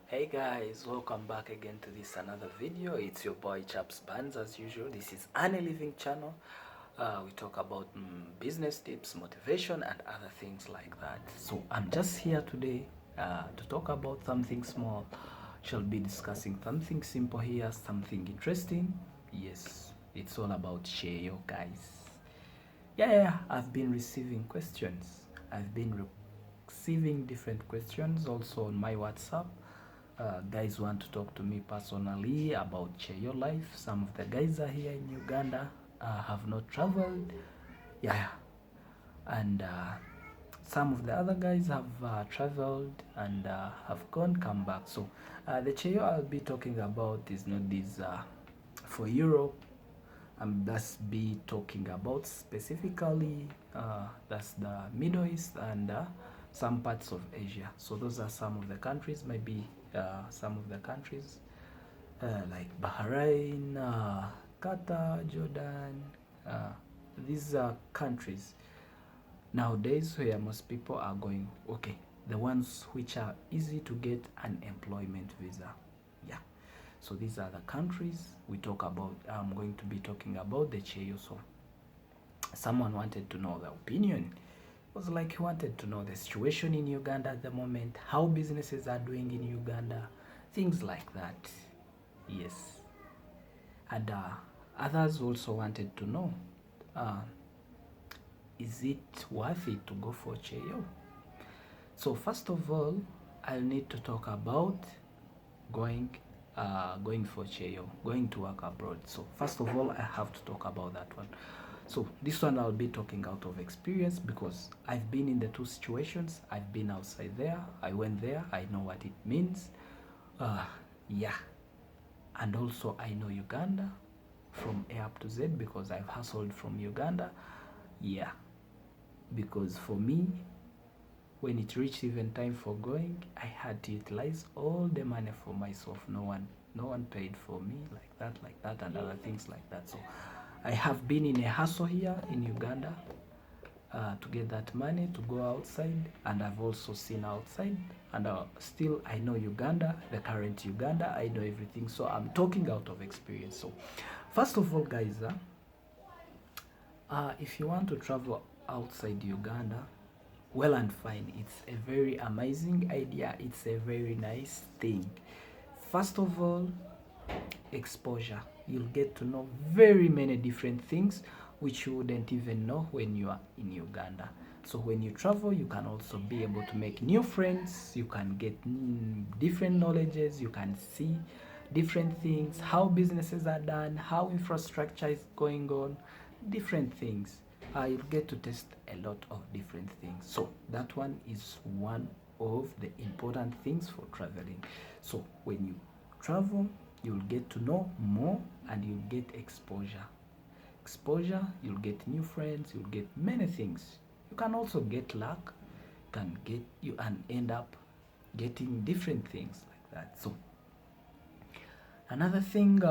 Hey guys, welcome back again to this another video. It's your boy Chaps Bands as usual. This is Any Living channel. We talk about business tips, motivation, and other things like that. So I'm just here today to talk about something small. Shall be discussing something simple here, something interesting. Yes, it's all about Sheyo, guys. Yeah, I've been receiving questions. I've been receiving different questions also on my WhatsApp. Guys want to talk to me personally about your life. Some of the guys are here in Uganda, have not traveled. Yeah, and some of the other guys have traveled and have come back. So the Cheyo I'll be talking about is not this for Europe. I'm just be talking about specifically that's the Middle East and some parts of Asia. So those are some of the countries, maybe some of the countries like Bahrain, Qatar, Jordan. These are countries nowadays where most people are going. Okay, the ones which are easy to get an employment visa. Yeah. So these are the countries we talk about. I'm going to be talking about the Cheyo. So someone wanted to know the opinion. It was like he wanted to know the situation in Uganda at the moment, how businesses are doing in Uganda, things like that. Yes. And others also wanted to know, uh, is it worth it to go for Cheyo? So first of all, I'll need to talk about going for Cheyo, going to work abroad. So first of all, I have to talk about that one. So this one I'll be talking out of experience because I've been in the two situations. I've been outside there, I went there, I know what it means. Yeah, and also I know Uganda from A up to Z because I've hustled from Uganda. Yeah, because for me, when it reached even time for going, I had to utilize all the money for myself. No one paid for me like that, and other things like that. So I have been in a hustle here in Uganda to get that money to go outside, and I've also seen outside, and still I know Uganda, the current Uganda. I know everything, so I'm talking out of experience. So first of all, guys, if you want to travel outside Uganda, well and fine, it's a very amazing idea, it's a very nice thing. First of all, exposure. You'll get to know very many different things which you wouldn't even know when you are in Uganda. So when you travel, you can also be able to make new friends, you can get different knowledges, you can see different things, how businesses are done, how infrastructure is going on, different things. You'll get to test a lot of different things. So that one is one of the important things for traveling. So when you travel, you'll get to know more and you'll get exposure. You'll get new friends, you'll get many things. You can also get luck, you and end up getting different things like that. So another thing,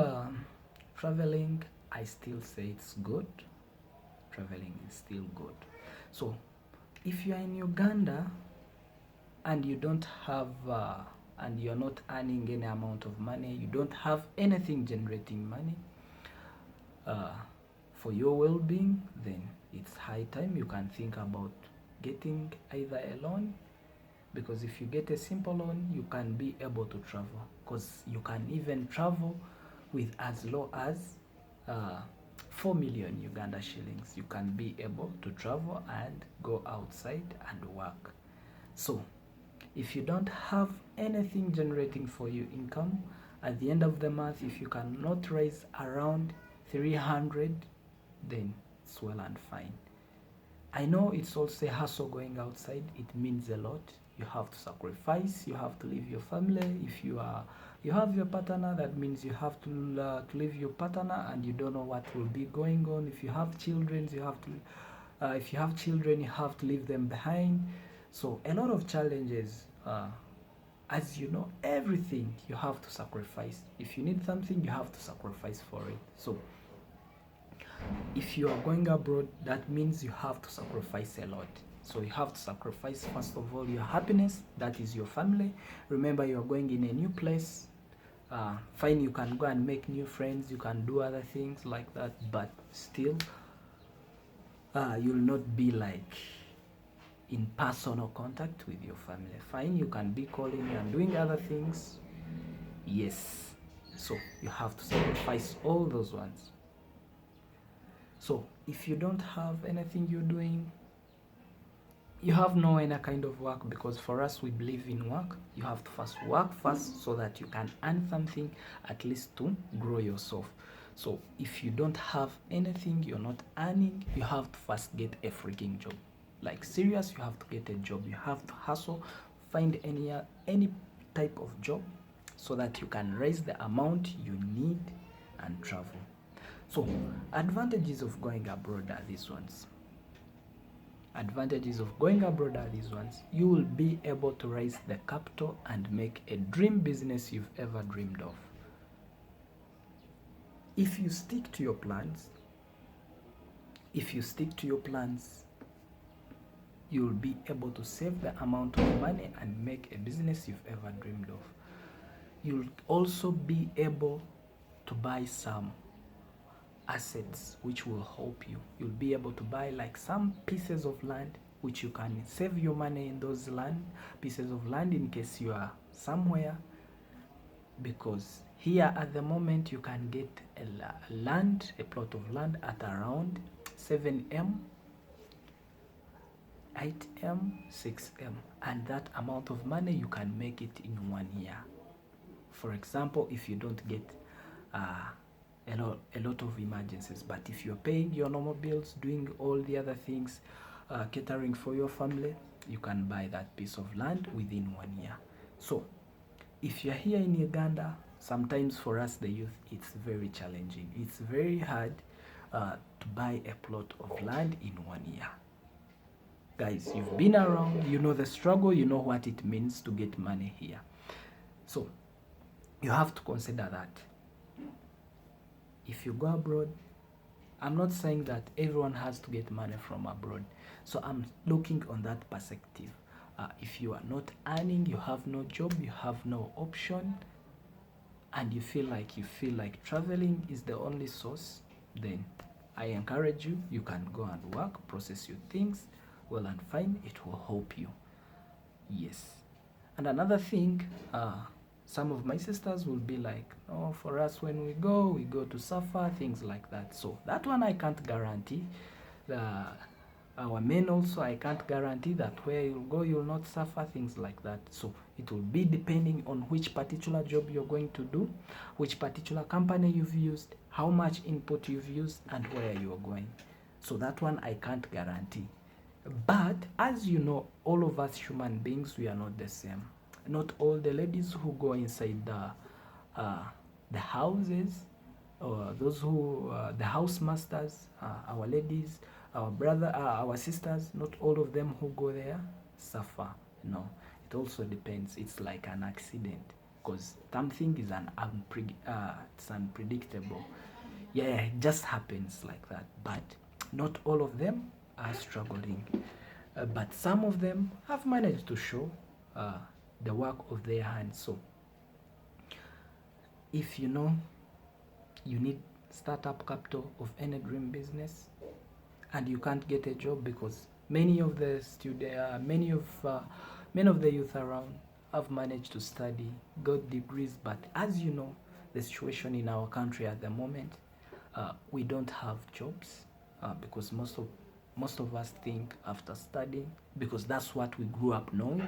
traveling, I still say it's good. Traveling is still good. So if you are in Uganda and you don't have and you're not earning any amount of money, you don't have anything generating money for your well-being, then it's high time you can think about getting either a loan, because if you get a simple loan, you can be able to travel, because you can even travel with as low as 4 million Uganda shillings. You can be able to travel and go outside and work. So if you don't have anything generating for you income, at the end of the month, if you cannot raise around 300, then it's well and fine. I know it's also a hassle going outside. It means a lot. You have to sacrifice, you have to leave your family. If you have your partner, that means you have to leave your partner, and you don't know what will be going on. If you have children, you have to leave them behind. So a lot of challenges. As you know, everything you have to sacrifice. If you need something, you have to sacrifice for it. So if you are going abroad, that means you have to sacrifice a lot. So you have to sacrifice, first of all, your happiness, that is your family. Remember, you're going in a new place. Fine, you can go and make new friends, you can do other things like that, but still you'll not be like in personal contact with your family. Fine, you can be calling and doing other things, yes. So you have to sacrifice all those ones. So if you don't have anything you're doing, you have no any kind of work, because for us, we believe in work. You have to first work first so that you can earn something, at least to grow yourself. So if you don't have anything, you're not earning, you have to first get a freaking job. Like serious, you have to get a job. You have to hustle, find any type of job so that you can raise the amount you need and travel. So advantages of going abroad are these ones. Advantages of going abroad are these ones. You will be able to raise the capital and make a dream business you've ever dreamed of. If you stick to your plans, you'll be able to save the amount of money and make a business you've ever dreamed of. You'll also be able to buy some assets which will help you. You'll be able to buy like some pieces of land which you can save your money in those pieces of land in case you are somewhere, because here at the moment you can get a plot of land at around 7M, 8M, 6M, and that amount of money you can make it in 1 year. For example, if you don't get a lot of emergencies, but if you're paying your normal bills, doing all the other things, catering for your family, you can buy that piece of land within 1 year. So if you're here in Uganda, sometimes for us the youth, it's very challenging. It's very hard to buy a plot of land in 1 year. Guys, you've been around, you know the struggle, you know what it means to get money here. So you have to consider that. If you go abroad, I'm not saying that everyone has to get money from abroad. So I'm looking on that perspective. If you are not earning, you have no job, you have no option, and you feel like traveling is the only source, then I encourage you, you can go and work, process your things well and fine. It will help you. Yes. And another thing, some of my sisters will be like, oh, for us when we go to suffer, things like that. So that one I can't guarantee. Our men also, I can't guarantee that where you'll go, you'll not suffer, things like that. So it will be depending on which particular job you're going to do, which particular company you've used, how much input you've used, and where you're going. So that one I can't guarantee. But as you know, all of us human beings, we are not the same. Not all the ladies who go inside the houses, or those who the house masters, our ladies, our brother, our sisters, not all of them who go there suffer. No, it also depends. It's like an accident, because something is it's unpredictable. Yeah, it just happens like that. But not all of them are struggling. But some of them have managed to show the work of their hands. So if you know you need startup capital of any dream business and you can't get a job, because many of the youth around have managed to study, got degrees, but as you know, the situation in our country at the moment, we don't have jobs, because most of us think after studying, because that's what we grew up knowing,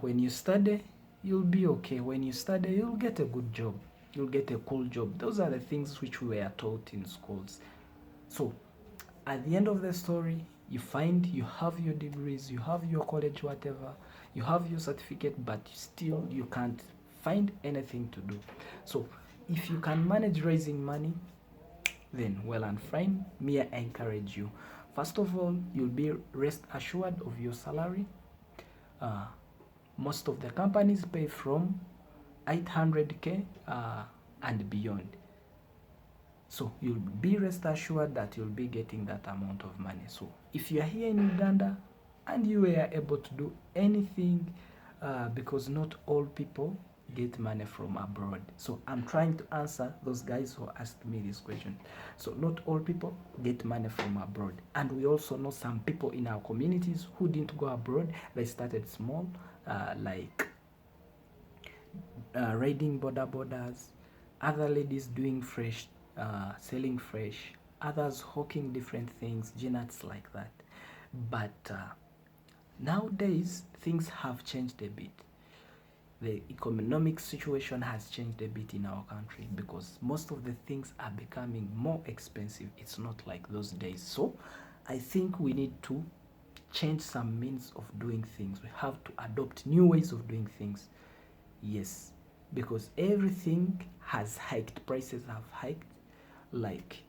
when you study, you'll be okay. When you study, you'll get a good job. You'll get a cool job. Those are the things which we were taught in schools. So at the end of the story, you find you have your degrees, you have your college, whatever, you have your certificate, but still you can't find anything to do. So if you can manage raising money, then well and fine. Me, I encourage you. First of all, you'll be rest assured of your salary. Most of the companies pay from 800k and beyond. So you'll be rest assured that you'll be getting that amount of money. So if you are here in Uganda and you were able to do anything, because not all people get money from abroad. So I'm trying to answer those guys who asked me this question. So not all people get money from abroad, and we also know some people in our communities who didn't go abroad. They started small, like riding borders, other ladies doing fresh, selling fresh, others hawking different things, nuts like that. But nowadays things have changed a bit. The economic situation has changed a bit in our country because most of the things are becoming more expensive. It's not like those days. So I think we need to change some means of doing things. We have to adopt new ways of doing things. Yes, because everything has hiked. Prices have hiked. Like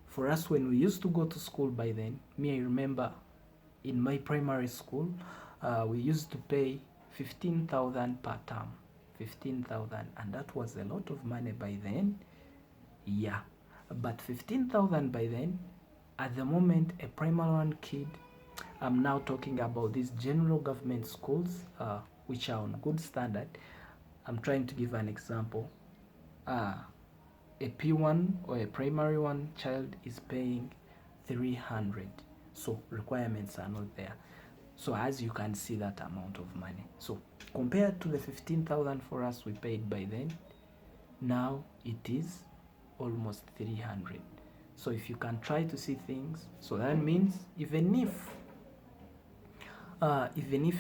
for us, when we used to go to school by then, I remember in my primary school, we used to pay 15,000 per term. 15,000, and that was a lot of money by then. Yeah, but 15,000 by then, at the moment, a primary one kid, I'm now talking about these general government schools, which are on good standard. I'm trying to give an example. A P1 or a primary one child is paying 300. So requirements are not there. So as you can see that amount of money. So compared to the 15,000 for us we paid by then, now it is almost 300. So if you can try to see things, so that means even if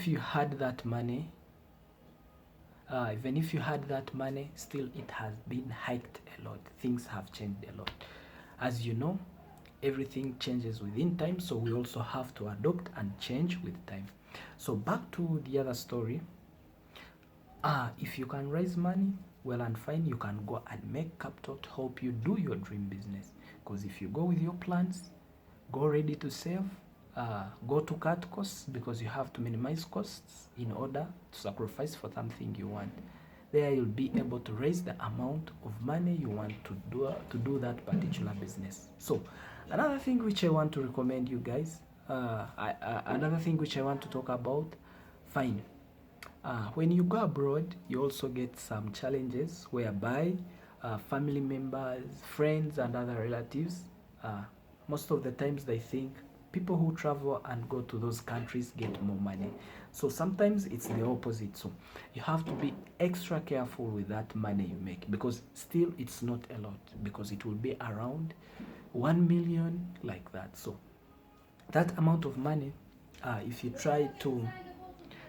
you had that money, still it has been hiked a lot. Things have changed a lot. As you know, everything changes within time, so we also have to adopt and change with time. So back to the other story. If you can raise money, well and fine, you can go and make capital to help you do your dream business. Because if you go with your plans, go ready to save, go to cut costs, because you have to minimize costs in order to sacrifice for something you want. There you'll be able to raise the amount of money you want to do that particular business. So another thing which I want to recommend you guys, another thing which I want to talk about, fine. When you go abroad, you also get some challenges whereby family members, friends, and other relatives, most of the times they think people who travel and go to those countries get more money. So sometimes it's the opposite. So you have to be extra careful with that money you make, because still it's not a lot, because it will be around 1 million like that. So that amount of money, if you try to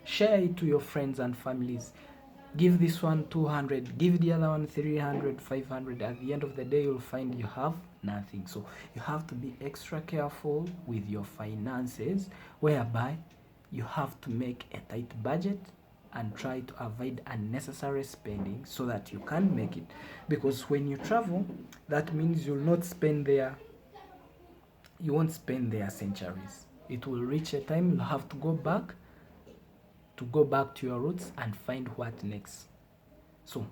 share it to your friends and families, give this one 200, give the other one 300, 500, at the end of the day you'll find you have nothing. So you have to be extra careful with your finances, whereby you have to make a tight budget and try to avoid unnecessary spending so that you can make it. Because when you travel, that means you'll not spend there, you won't spend there centuries. It will reach a time you'll have to go back to your roots and find what next. So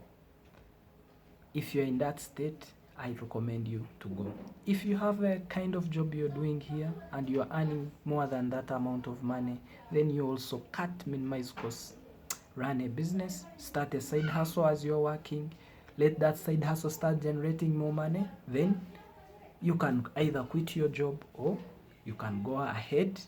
if you're in that state, I recommend you to go. If you have a kind of job you're doing here and you're earning more than that amount of money, then you also minimize costs. Run a business, start a side hustle as you're working, let that side hustle start generating more money, then you can either quit your job or you can go ahead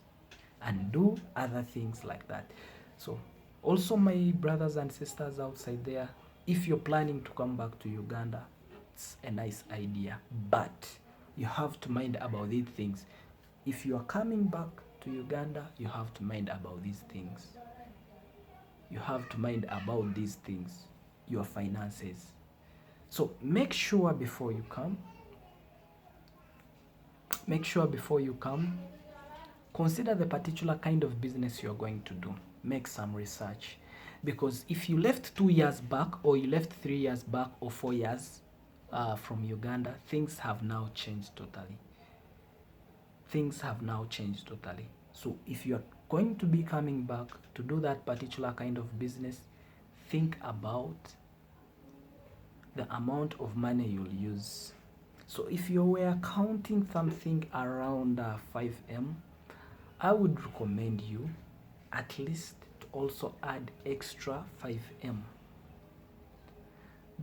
and do other things like that. So also, my brothers and sisters outside there, if you're planning to come back to Uganda, it's a nice idea, but you have to mind about these things. If you are coming back to Uganda, you have to mind about these things. You have to mind about these things, your finances. So make sure before you come, consider the particular kind of business you're going to do. Make some research, because if you left 2 years back, or you left 3 years back, or 4 years from Uganda, things have now changed totally. So if you're going to be coming back to do that particular kind of business, think about the amount of money you'll use. So if you were counting something around 5M, I would recommend you at least to also add extra 5M.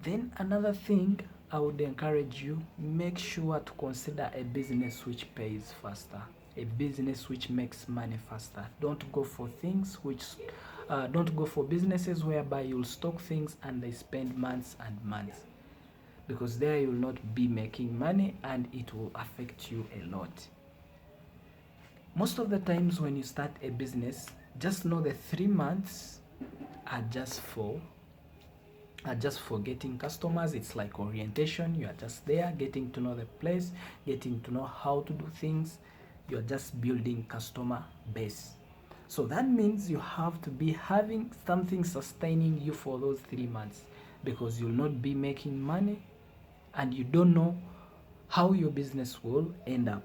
Then another thing I would encourage you, make sure to consider a business which pays faster, a business which makes money faster. Don't go for things which don't go for businesses whereby you'll stock things and they spend months and months, because there you'll not be making money and it will affect you a lot. Most of the times when you start a business, just know the 3 months are just for getting customers. It's like orientation. You are just there getting to know the place, getting to know how to do things. You are just building customer base. So that means you have to be having something sustaining you for those 3 months, because you'll not be making money and you don't know how your business will end up,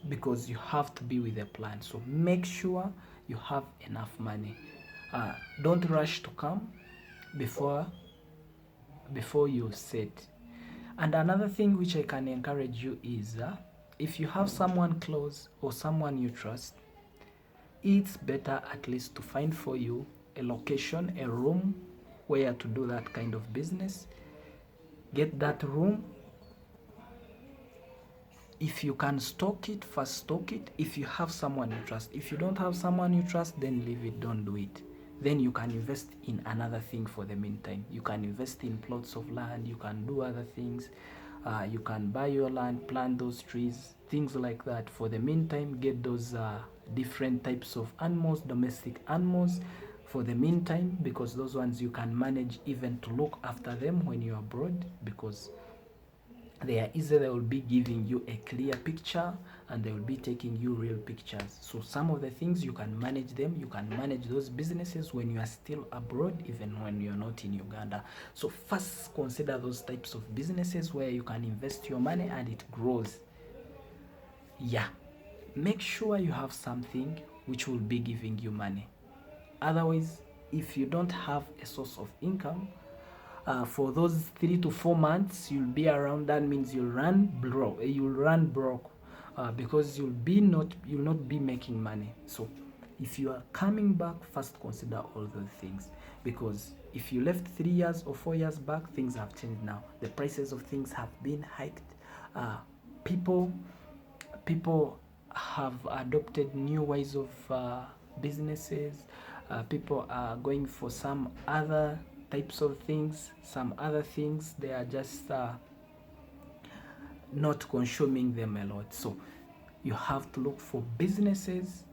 because you have to be with a plan. So make sure you have enough money. Don't rush to come before you set. And another thing which I can encourage you is if you have someone close or someone you trust, it's better at least to find for you a location, a room where to do that kind of business. Get that room. If you can stock it, first stock it. If you have someone you trust. If you don't have someone you trust, then leave it, don't do it. Then you can invest in another thing for the meantime. You can invest in plots of land, you can do other things. You can buy your land, plant those trees, things like that. For the meantime, get those different types of animals, domestic animals for the meantime, because those ones you can manage even to look after them when you're abroad, because they are easy. They will be giving you a clear picture and they will be taking you real pictures. So some of the things you can manage them. You can manage those businesses when you are still abroad, even when you're not in Uganda. So first consider those types of businesses where you can invest your money and it grows. Yeah, make sure you have something which will be giving you money. Otherwise, if you don't have a source of income, for those 3 to 4 months you'll be around, that means you'll run broke, because you'll not be making money. So if you are coming back, first consider all those things, because if you left 3 years or 4 years back, things have changed now. The prices of things have been hiked. People have adopted new ways of businesses. People are going for some other types of things, some other things. They are just not consuming them a lot. So you have to look for businesses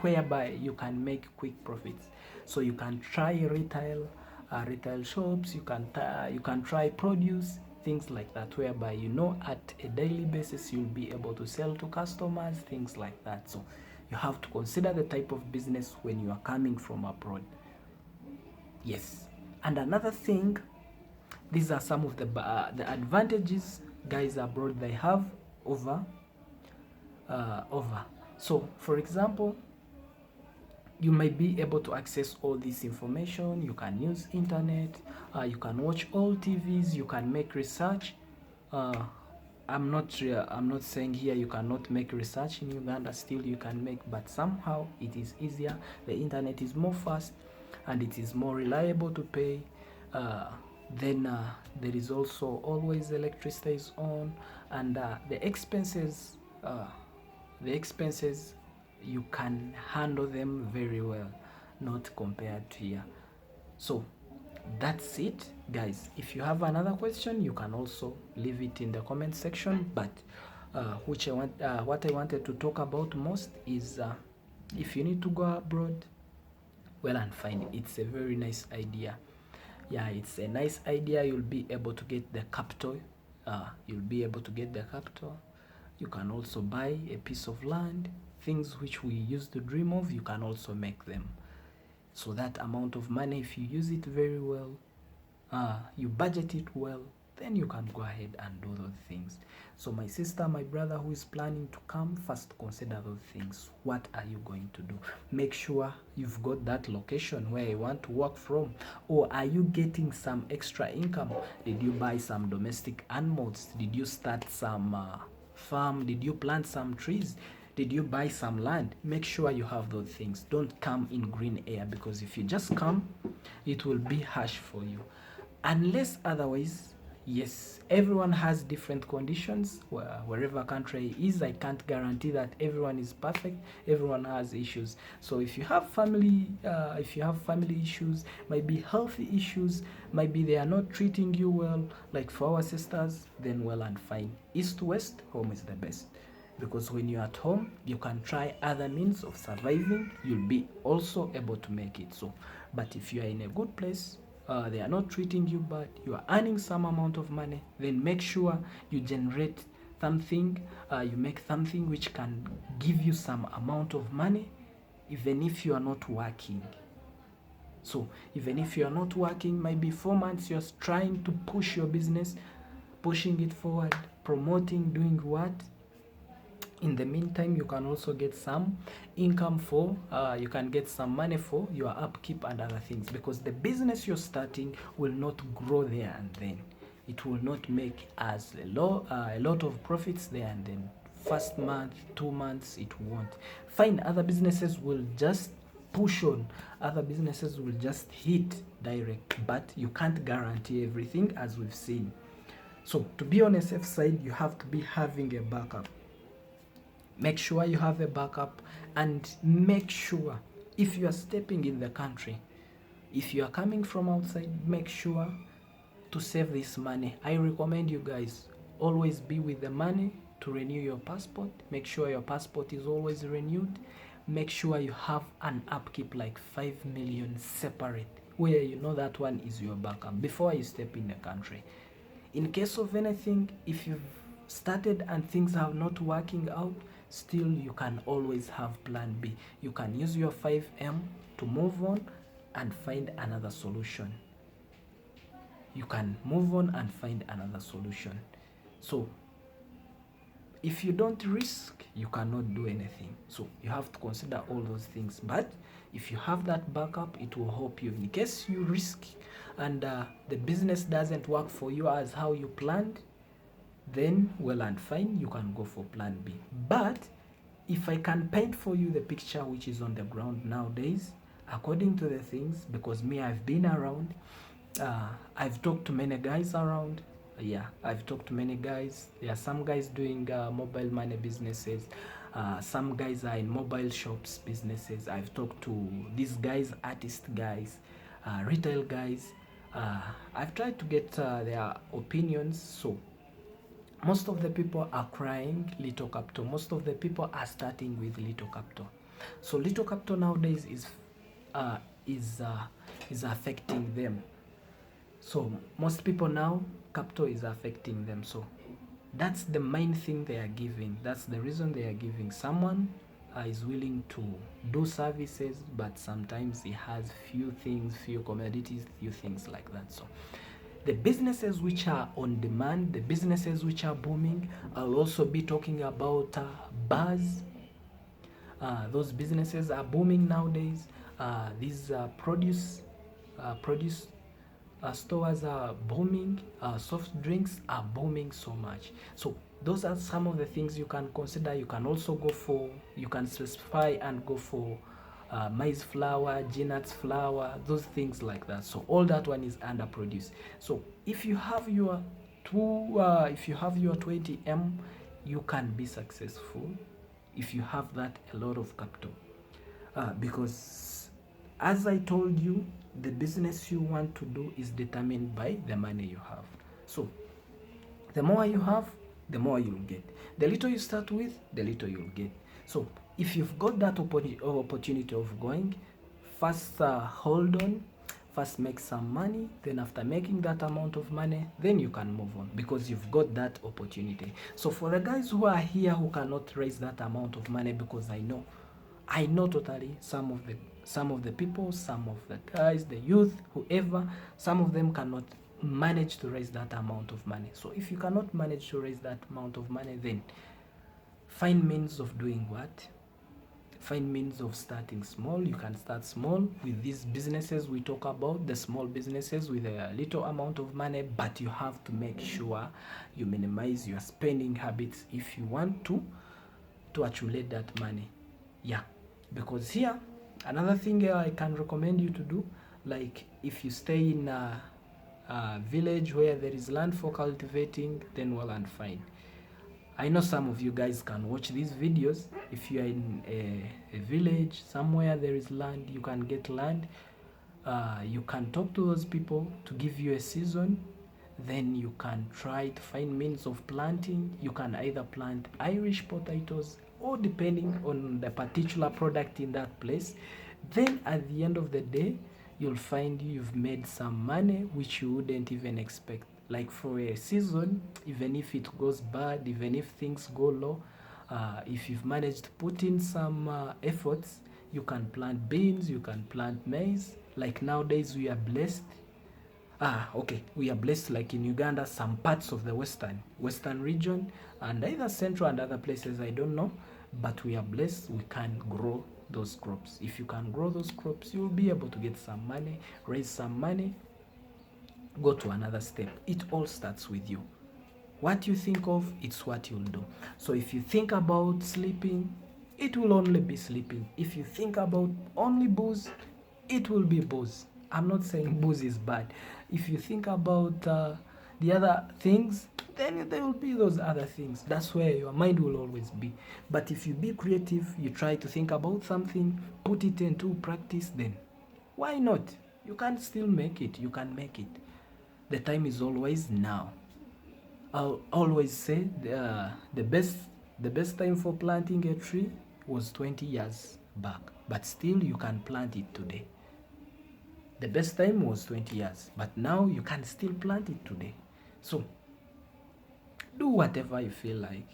whereby you can make quick profits. So you can try retail shops. You can try produce, things like that, whereby at a daily basis you'll be able to sell to customers, things like that. So you have to consider the type of business when you are coming from abroad. Yes. And another thing, these are some of the advantages guys abroad they have over. So for example, you may be able to access all this information. You can use internet, you can watch all TVs, you can make research. I'm not saying here you cannot make research in Uganda. Still you can make, but somehow it is easier. The internet is more fast and it is more reliable to pay. Then there is also always electricity is on, and the expenses you can handle them very well, not compared to here. So that's it, guys. If you have another question, you can also leave it in the comment section. But what I wanted to talk about most is if you need to go abroad, well and fine. It's a very nice idea. Yeah, it's a nice idea. You'll be able to get the capital. You can also buy a piece of land. Things which we used to dream of, you can also make them. So that amount of money, if you use it very well, you budget it well, then you can go ahead and do those things. So my sister, my brother who is planning to come, first consider those things. What are you going to do? Make sure you've got that location where you want to work from. Or are you getting some extra income? Did you buy some domestic animals? Did you start some farm? Did you plant some trees? Did you buy some land? Make sure you have those things. Don't come in green air, because if you just come, it will be harsh for you. Unless otherwise, yes, everyone has different conditions wherever country is. I can't guarantee that everyone is perfect. Everyone has issues. So if you have family issues, maybe healthy issues, maybe they are not treating you well, like for our sisters, then well and fine. East west, home is the best. Because when you're at home, you can try other means of surviving. You'll be also able to make it. So, but if you are in a good place, they are not treating you bad, you are earning some amount of money, then make sure you generate something, you make something which can give you some amount of money, even if you are not working. So even if you are not working, maybe 4 months you're trying to push your business, pushing it forward, promoting, doing what. In the meantime, you can also get some income for, you can get some money for your upkeep and other things, because the business you're starting will not grow there and then. It will not make as a lot of profits there and then. First month, 2 months, it won't. Fine, other businesses will just push on. Other businesses will just hit direct, but you can't guarantee everything, as we've seen. So to be on a safe side, you have to be having a backup. Make sure you have a backup, and make sure if you are stepping in the country, if you are coming from outside, make sure to save this money. I recommend you guys always be with the money to renew your passport. Make sure your passport is always renewed. Make sure you have an upkeep like 5 million separate, where you know that one is your backup before you step in the country. In case of anything, if you've started and things are not working out, still you can always have plan B. You can use your 5M to move on and find another solution. You can move on and find another solution. So if you don't risk, you cannot do anything. So you have to consider all those things. But if you have that backup, it will help you. In case you risk and the business doesn't work for you as how you planned, then well and fine, you can go for plan B. But if I can paint for you the picture which is on the ground nowadays, according to the things, because me, I've been around, I've talked to many guys around. I've talked to many guys. There are some guys doing mobile money businesses. Some guys are in mobile shops businesses. I've talked to these guys, artist guys, retail guys. I've tried to get their opinions. So most of the people are crying little capital. Most of the people are starting with little capital. So little capital nowadays is affecting them. So most people now, capital is affecting them. So that's the main thing they are giving. That's the reason they are giving. Someone is willing to do services, but sometimes he has few things, few commodities, few things like that. So the businesses which are on demand, the businesses which are booming, I'll also be talking about bars. Those businesses are booming nowadays. These produce stores are booming. Soft drinks are booming so much. So those are some of the things you can consider. You can also go for, you can specify and go for maize flour, nuts flour, those things like that. So all that one is underproduced. So if you have your 20M, you can be successful if you have that a lot of capital, because as I told you, the business you want to do is determined by the money you have. So the more you have, the more you'll get. The little you start with, the little you'll get. So if you've got that opportunity of going, first hold on, first make some money, then after making that amount of money, then you can move on, because you've got that opportunity. So for the guys who are here who cannot raise that amount of money, because I know totally some of the people, some of the guys, the youth, whoever, some of them cannot manage to raise that amount of money. So if you cannot manage to raise that amount of money, then find means of doing what? Find means of starting small. You can start small with these businesses we talk about, the small businesses with a little amount of money, but you have to make sure you minimize your spending habits if you want to accumulate that money. Yeah, because here another thing I can recommend you to do, like if you stay in a village where there is land for cultivating, then well and fine. I know some of you guys can watch these videos. If you are in a village somewhere there is land, you can get land. You can talk to those people to give you a season. Then you can try to find means of planting. You can either plant Irish potatoes or depending on the particular product in that place. Then at the end of the day, you'll find you've made some money which you wouldn't even expect. Like for a season, even if it goes bad, even if things go low, if you've managed to put in some efforts, you can plant beans, you can plant maize. Like nowadays we are blessed. We are blessed, like in Uganda, some parts of the western region, and either central and other places, I don't know, but we are blessed, we can grow those crops. If you can grow those crops, you'll be able to get some money, raise some money, go to another step. It all starts with you. What you think of, it's what you'll do. So if you think about sleeping, it will only be sleeping. If you think about only booze, it will be booze. I'm not saying booze is bad. If you think about the other things, then there will be those other things. That's where your mind will always be. But if you be creative, you try to think about something, put it into practice, then why not? You can still make it. You can make it. The time is always now. I'll always say the best time for planting a tree was 20 years back, but still you can plant it today. The best time was 20 years, but now you can still plant it today. So do whatever you feel like.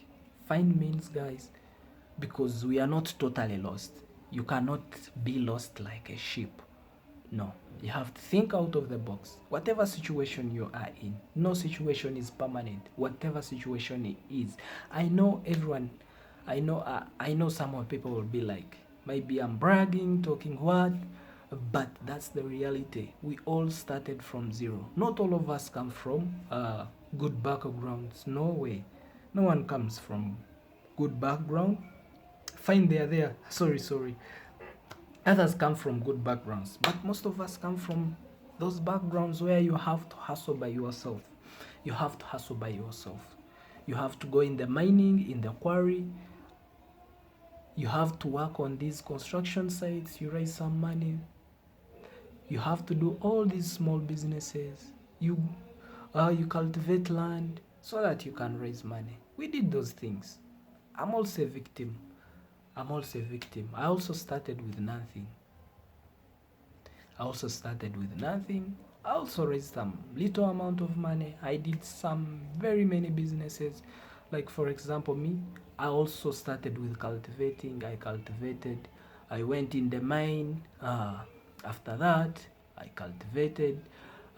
Find means, guys, because we are not totally lost. You cannot be lost like a sheep. No, you have to think out of the box. Whatever situation you are in, no situation is permanent. Whatever situation it is, I know some of people will be like, maybe I'm bragging, talking what, but that's the reality. We all started from zero. Not all of us come from good backgrounds. No way. No one comes from good background. Fine, they are there. Sorry. Others come from good backgrounds, but most of us come from those backgrounds where you have to hustle by yourself. You have to hustle by yourself. You have to go in the mining, in the quarry. You have to work on these construction sites. You raise some money. You have to do all these small businesses. You cultivate land so that you can raise money. We did those things. I'm also a victim. I also started with nothing. I also raised some little amount of money. I did some very many businesses. Like for example, me, I also started with cultivating. I cultivated. I went in the mine. After that, I cultivated.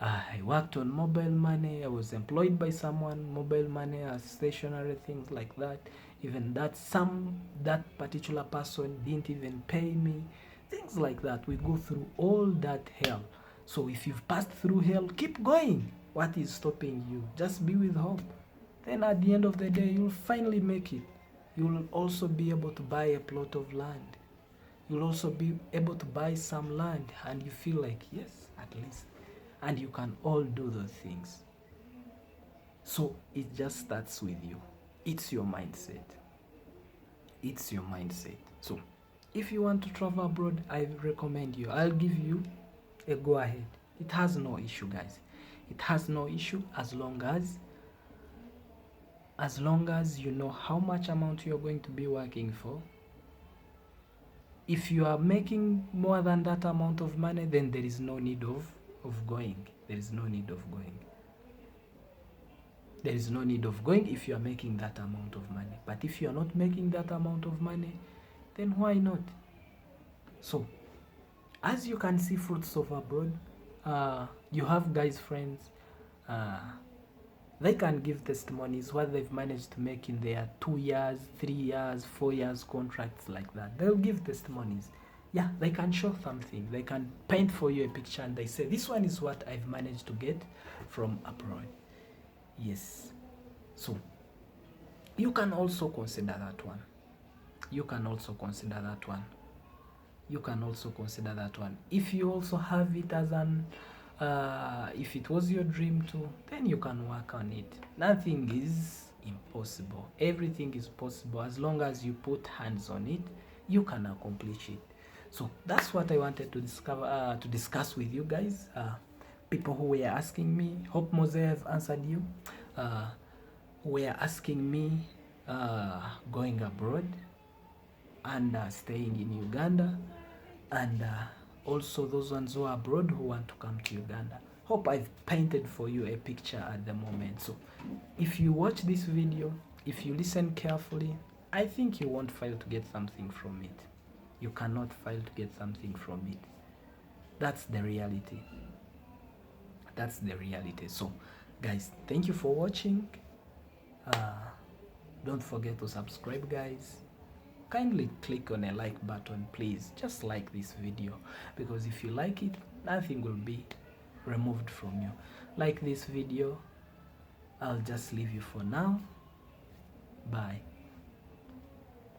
I worked on mobile money. I was employed by someone, mobile money, stationary things like that. Even that particular person didn't even pay me. Things like that. We go through all that hell. So if you've passed through hell, keep going. What is stopping you? Just be with hope. Then at the end of the day, you'll finally make it. You'll also be able to buy a plot of land. You'll also be able to buy some land, and you feel like, yes, at least. And you can all do those things. So it just starts with you. It's your mindset. So if you want to travel abroad, I recommend you. I'll give you a go ahead. It has no issue, guys. It has no issue as long as you know how much amount you're going to be working for. If you are making more than that amount of money, then there is no need of going. There is no need of going if you are making that amount of money. But if you are not making that amount of money, then why not? So, as you can see, fruits of abroad, you have guys, friends, They can give testimonies what they've managed to make in their 2 years, 3 years, 4 years contracts like that. They'll give testimonies. Yeah, they can show something. They can paint for you a picture and they say, this one is what I've managed to get from abroad. Yes. So you can also consider that one. You can also consider that one. You can also consider that one. If you also have it as an if it was your dream too, then you can work on it. Nothing is impossible. Everything is possible. As long as you put hands on it, you can accomplish it. So that's what I wanted to discuss with you guys. People who were asking me, hope Mose have answered you. Were asking me going abroad and staying in Uganda, and also those ones who are abroad who want to come to Uganda. Hope I've painted for you a picture at the moment. So if you watch this video, if you listen carefully, I think you won't fail to get something from it. You cannot fail to get something from it. That's the reality. That's the reality. So guys, thank you for watching. Don't forget to subscribe, guys. Kindly click on a like button, please. Just like this video, because if you like it, nothing will be removed from you. Like this video. I'll just leave you for now. Bye.